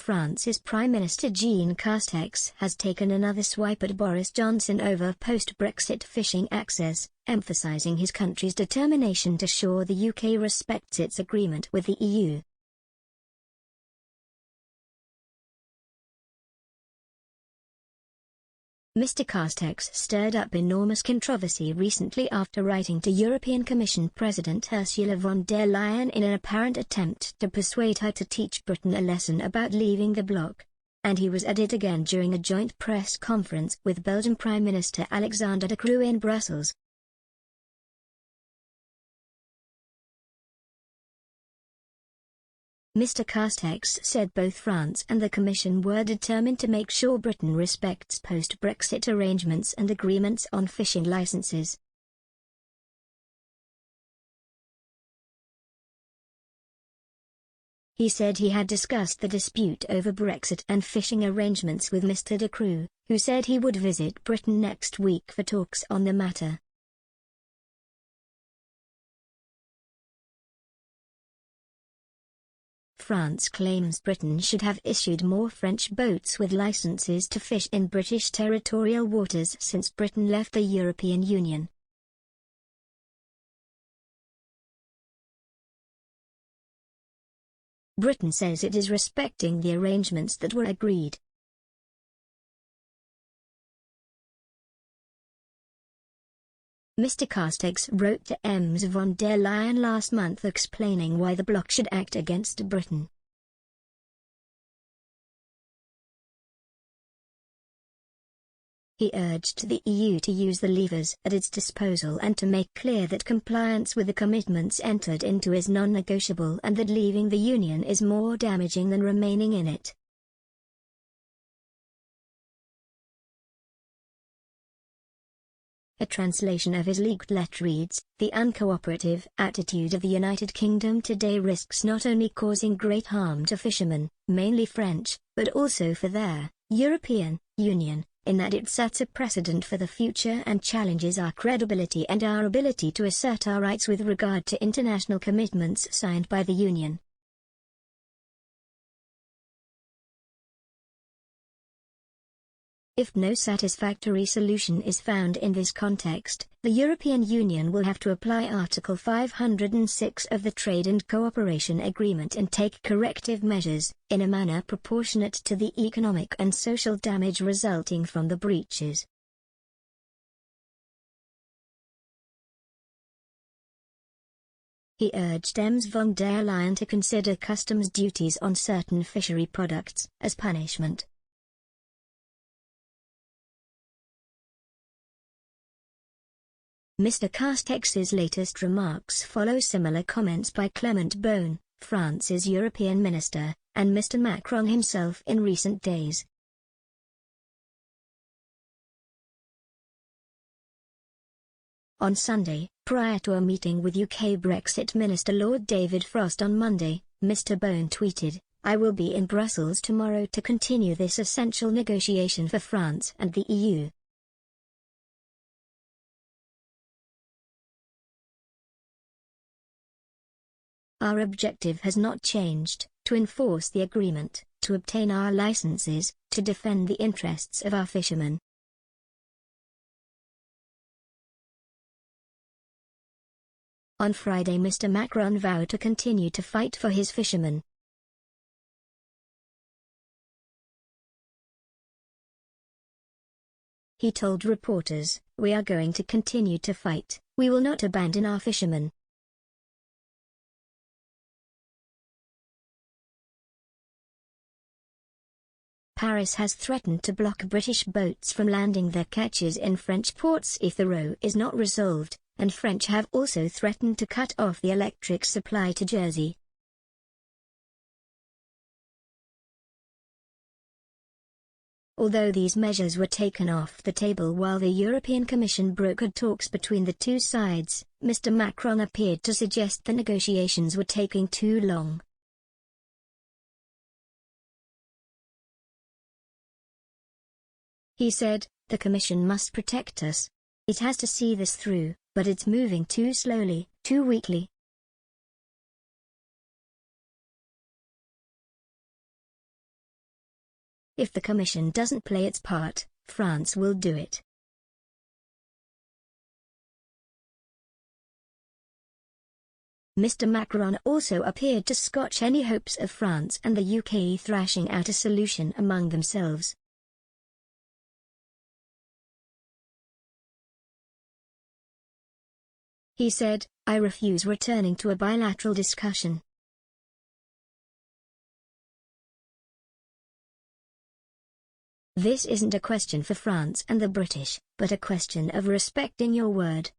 France's Prime Minister Jean Castex has taken another swipe at Boris Johnson over post-Brexit fishing access, emphasising his country's determination to ensure the UK respects its agreement with the EU. Mr. Castex stirred up enormous controversy recently after writing to European Commission President Ursula von der Leyen in an apparent attempt to persuade her to teach Britain a lesson about leaving the bloc. And he was at it again during a joint press conference with Belgian Prime Minister Alexander De Croo in Brussels. Mr. Castex said both France and the Commission were determined to make sure Britain respects post-Brexit arrangements and agreements on fishing licenses. He said he had discussed the dispute over Brexit and fishing arrangements with Mr. De Croo, who said he would visit Britain next week for talks on the matter. France claims Britain should have issued more French boats with licenses to fish in British territorial waters since Britain left the European Union. Britain says it is respecting the arrangements that were agreed. Mr. Castex wrote to Ms. von der Leyen last month explaining why the bloc should act against Britain. He urged the EU to use the levers at its disposal and to make clear that compliance with the commitments entered into is non-negotiable and that leaving the Union is more damaging than remaining in it. A translation of his leaked letter reads, "The uncooperative attitude of the United Kingdom today risks not only causing great harm to fishermen, mainly French, but also for their European Union, in that it sets a precedent for the future and challenges our credibility and our ability to assert our rights with regard to international commitments signed by the Union." If no satisfactory solution is found in this context, the European Union will have to apply Article 506 of the Trade and Cooperation Agreement and take corrective measures, in a manner proportionate to the economic and social damage resulting from the breaches. He urged Ms. von der Leyen to consider customs duties on certain fishery products as punishment. Mr. Castex's latest remarks follow similar comments by Clement Beaune, France's European minister, and Mr. Macron himself in recent days. On Sunday, prior to a meeting with UK Brexit Minister Lord David Frost on Monday, Mr. Beaune tweeted, "I will be in Brussels tomorrow to continue this essential negotiation for France and the EU." Our objective has not changed: to enforce the agreement, to obtain our licenses, to defend the interests of our fishermen. On Friday, Mr. Macron vowed to continue to fight for his fishermen. He told reporters, "We are going to continue to fight, we will not abandon our fishermen." Paris has threatened to block British boats from landing their catches in French ports if the row is not resolved, and French have also threatened to cut off the electric supply to Jersey. Although these measures were taken off the table while the European Commission brokered talks between the two sides, Mr. Macron appeared to suggest the negotiations were taking too long. He said, "The Commission must protect us. It has to see this through, but it's moving too slowly, too weakly." If the Commission doesn't play its part, France will do it. Mr. Macron also appeared to scotch any hopes of France and the UK thrashing out a solution among themselves. He said, "I refuse returning to a bilateral discussion." This isn't a question for France and the British, but a question of respecting your word.